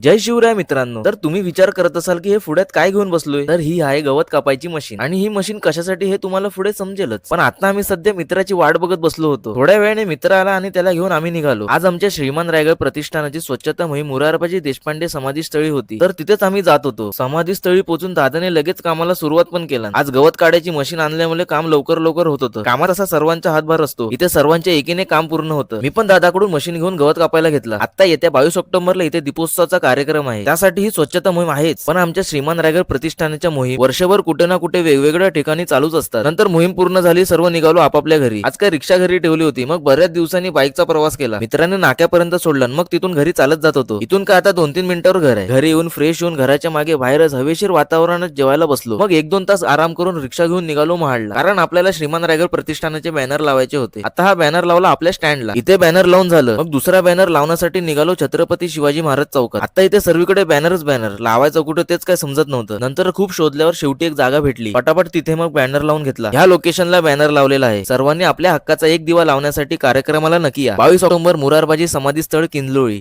जय शिवराय मित्रांनो. तर तुम्ही विचार करत असाल की हे पुढ्यात काय घेऊन बसलोय, तर ही आहे गवत कापायची मशीन. आणि ही मशीन कशासाठी हे तुम्हाला पुढे समजेलच. पण आता आम्ही सध्या मित्राची वाट बघत बसलो होतो. थोड्या वेळाने मित्र आला आणि त्याला घेऊन आम्ही निघालो. आज आमच्या श्रीमान रायगड प्रतिष्ठानाची स्वच्छता मोहीम मोरारबाजी देशपांडे समाधी स्थळी होती. तर तिथेच आम्ही जात होतो. समाधी स्थळी पोहोचून दादाने लगेच कामाला सुरुवात पण केला. आज गवत काढायची मशीन आणल्यामुळे काम लवकर लवकर होत होतं. कामात असा सर्वांचा हातभार असतो. इथे सर्वांच्या एकीने काम पूर्ण होतं. मी पण दादाकडून मशीन घेऊन गवत कापायला घेतला. आता येत्या 22 ऑक्टोबरला इथे दीपोत्सवाचा कार्यक्रम आहे. त्यासाठी ही स्वच्छता मोहीम आहेच. पण आमच्या श्रीमान रायगड प्रतिष्ठानाच्या मोहीम वर्षभर कुठे ना कुठे वेगवेगळ्या ठिकाणी चालूच असतात. नंतर मोहीम पूर्ण झाली, सर्व निघालो आपापल्या घरी. आज काय रिक्षा घरी ठेवली होती. मग बऱ्याच दिवसांनी बाईकचा प्रवास केला. मित्रांनी नाक्यापर्यंत सोडलं, मग तिथून घरी चालत जात होतो. इथून काय आता 2-3 मिनिटावर घर आहे. घरी येऊन फ्रेश होऊन घराच्या मागे बाहेरच हवेशीर वातावरणात जेवायला बसलो. मग 1-2 तास आराम करून रिक्षा घेऊन निघालो महाडला. कारण आपल्याला श्रीमान रायगड प्रतिष्ठानाचे बॅनर लावायचे होते. आता हा बॅनर लावला आपल्या स्टँडला. इथे बॅनर लावून झालं, मग दुसरा बॅनर लावण्यासाठी निघालो छत्रपती शिवाजी महाराज चौकात. आता इथे सर्वीकडे बॅनर लावायचं कुठं तेच काय समजत नव्हतं. नंतर खूप शोधल्यावर शेवटी एक जागा भेटली. पटापट तिथे मग बॅनर लावून घेतला. ह्या लोकेशनला बॅनर लावलेला आहे. सर्वांनी आपल्या हक्काचा एक दिवा लावण्यासाठी कार्यक्रमाला नक्की या. 22 ऑक्टोबर मोरारबाजी समाधी स्थळ किंजलोळी.